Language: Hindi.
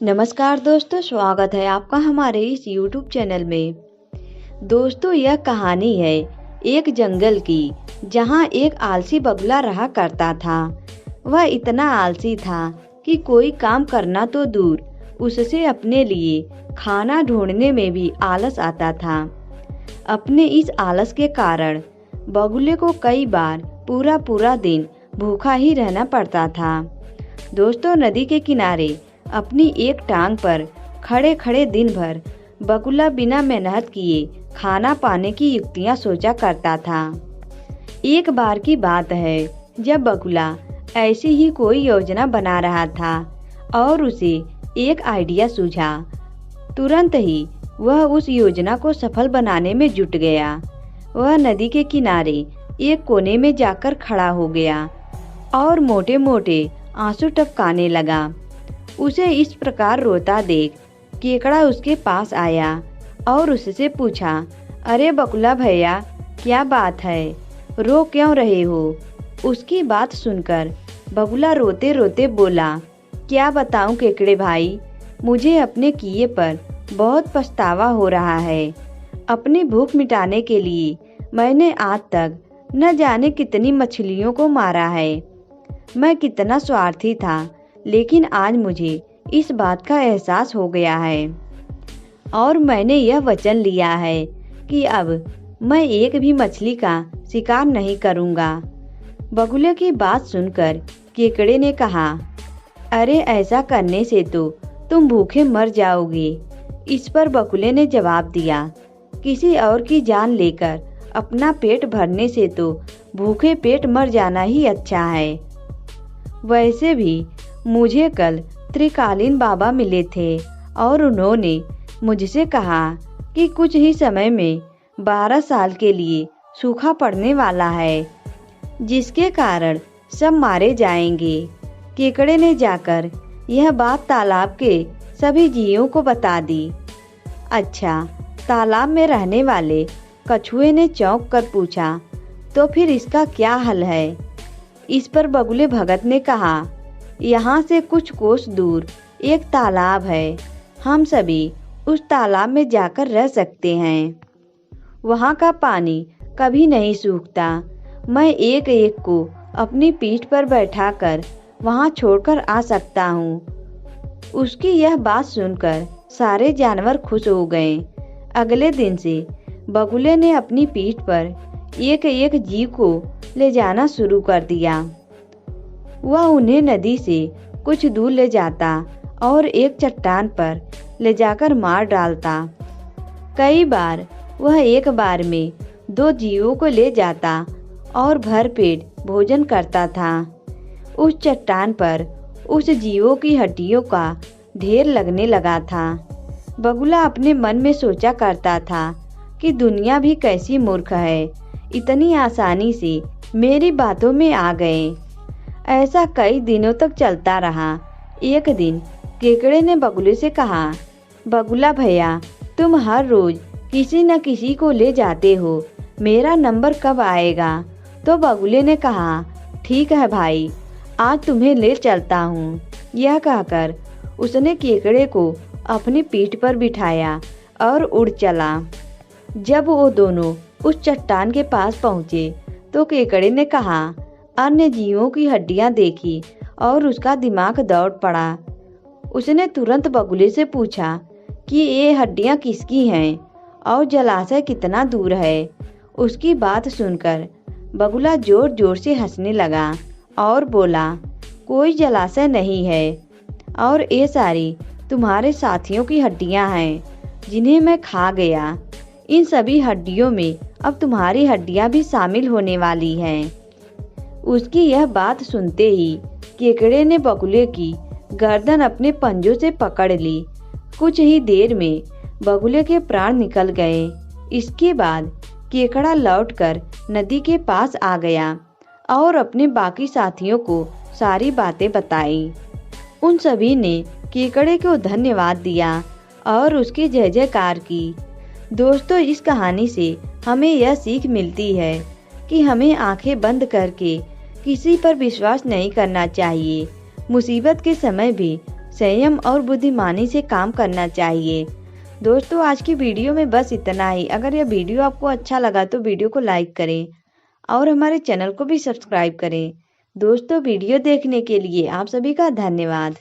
नमस्कार दोस्तों, स्वागत है आपका हमारे इस YouTube चैनल में। दोस्तों, यह कहानी है एक जंगल की, जहाँ एक आलसी बगुला रहा करता था। वह इतना आलसी था कि कोई काम करना तो दूर, उससे अपने लिए खाना ढूंढने में भी आलस आता था। अपने इस आलस के कारण बगुले को कई बार पूरा पूरा दिन भूखा ही रहना पड़ता था। दोस्तों, नदी के किनारे अपनी एक टांग पर खड़े खड़े दिन भर बगुला बिना मेहनत किए खाना पाने की युक्तियां सोचा करता था। एक बार की बात है, जब बगुला ऐसी ही कोई योजना बना रहा था और उसे एक आइडिया सूझा। तुरंत ही वह उस योजना को सफल बनाने में जुट गया। वह नदी के किनारे एक कोने में जाकर खड़ा हो गया और मोटे मोटे आंसू टपकाने लगा। उसे इस प्रकार रोता देख केकड़ा उसके पास आया और उससे पूछा, अरे बगुला भैया, क्या बात है, रो क्यों रहे हो? उसकी बात सुनकर बगुला रोते रोते बोला, क्या बताऊं केकड़े भाई, मुझे अपने किए पर बहुत पछतावा हो रहा है। अपनी भूख मिटाने के लिए मैंने आज तक न जाने कितनी मछलियों को मारा है। मैं कितना स्वार्थी था, लेकिन आज मुझे इस बात का एहसास हो गया है और मैंने यह वचन लिया है कि अब मैं एक भी मछली का शिकार नहीं करूँगा। बगुले की बात सुनकर केकड़े ने कहा, अरे ऐसा करने से तो तुम भूखे मर जाओगे। इस पर बगुले ने जवाब दिया, किसी और की जान लेकर अपना पेट भरने से तो भूखे पेट मर जाना ही अच्छा है। वैसे भी मुझे कल त्रिकालीन बाबा मिले थे और उन्होंने मुझसे कहा कि कुछ ही समय में 12 साल के लिए सूखा पड़ने वाला है, जिसके कारण सब मारे जाएंगे। केकड़े ने जाकर यह बात तालाब के सभी जीवों को बता दी। अच्छा, तालाब में रहने वाले कछुए ने चौंक कर पूछा, तो फिर इसका क्या हल है? इस पर बगुले भगत ने कहा, यहाँ से कुछ कोस दूर एक तालाब है, हम सभी उस तालाब में जाकर रह सकते हैं। वहाँ का पानी कभी नहीं सूखता। मैं एक एक को अपनी पीठ पर बैठाकर वहाँ छोड़कर आ सकता हूँ। उसकी यह बात सुनकर सारे जानवर खुश हो गए। अगले दिन से बगुले ने अपनी पीठ पर एक एक जीव को ले जाना शुरू कर दिया। वह उन्हें नदी से कुछ दूर ले जाता और एक चट्टान पर ले जाकर मार डालता। कई बार वह एक बार में 2 जीवों को ले जाता और भर पेट भोजन करता था। उस चट्टान पर उस जीवों की हड्डियों का ढेर लगने लगा था। बगुला अपने मन में सोचा करता था कि दुनिया भी कैसी मूर्ख है, इतनी आसानी से मेरी बातों में आ गए। ऐसा कई दिनों तक चलता रहा। एक दिन केकड़े ने बगुले से कहा, बगुला भैया, तुम हर रोज किसी न किसी को ले जाते हो, मेरा नंबर कब आएगा? तो बगुले ने कहा, ठीक है भाई, आज तुम्हें ले चलता हूँ। यह कहकर उसने केकड़े को अपनी पीठ पर बिठाया और उड़ चला। जब वो दोनों उस चट्टान के पास पहुँचे तो केकड़े ने कहा, अन्य जीवों की हड्डियां देखी और उसका दिमाग दौड़ पड़ा। उसने तुरंत बगुले से पूछा कि ये हड्डियां किसकी हैं और जलाशय कितना दूर है। उसकी बात सुनकर बगुला जोर जोर से हंसने लगा और बोला, कोई जलाशय नहीं है और ये सारी तुम्हारे साथियों की हड्डियां हैं जिन्हें मैं खा गया। इन सभी हड्डियों में अब तुम्हारी हड्डियां भी शामिल होने वाली हैं। उसकी यह बात सुनते ही केकड़े ने बगुले की गर्दन अपने पंजों से पकड़ ली। कुछ ही देर में बगुले के प्राण निकल गए। इसके बाद केकड़ा लौटकर नदी के पास आ गया और अपने बाकी साथियों को सारी बातें बताई। उन सभी ने केकड़े को धन्यवाद दिया और उसकी जय जयकार की। दोस्तों, इस कहानी से हमें यह सीख मिलती है कि हमें आंखें बंद करके किसी पर विश्वास नहीं करना चाहिए। मुसीबत के समय भी संयम और बुद्धिमानी से काम करना चाहिए। दोस्तों आज की वीडियो में बस इतना ही। अगर यह वीडियो आपको अच्छा लगा तो वीडियो को लाइक करें और हमारे चैनल को भी सब्सक्राइब करें। दोस्तों वीडियो देखने के लिए आप सभी का धन्यवाद।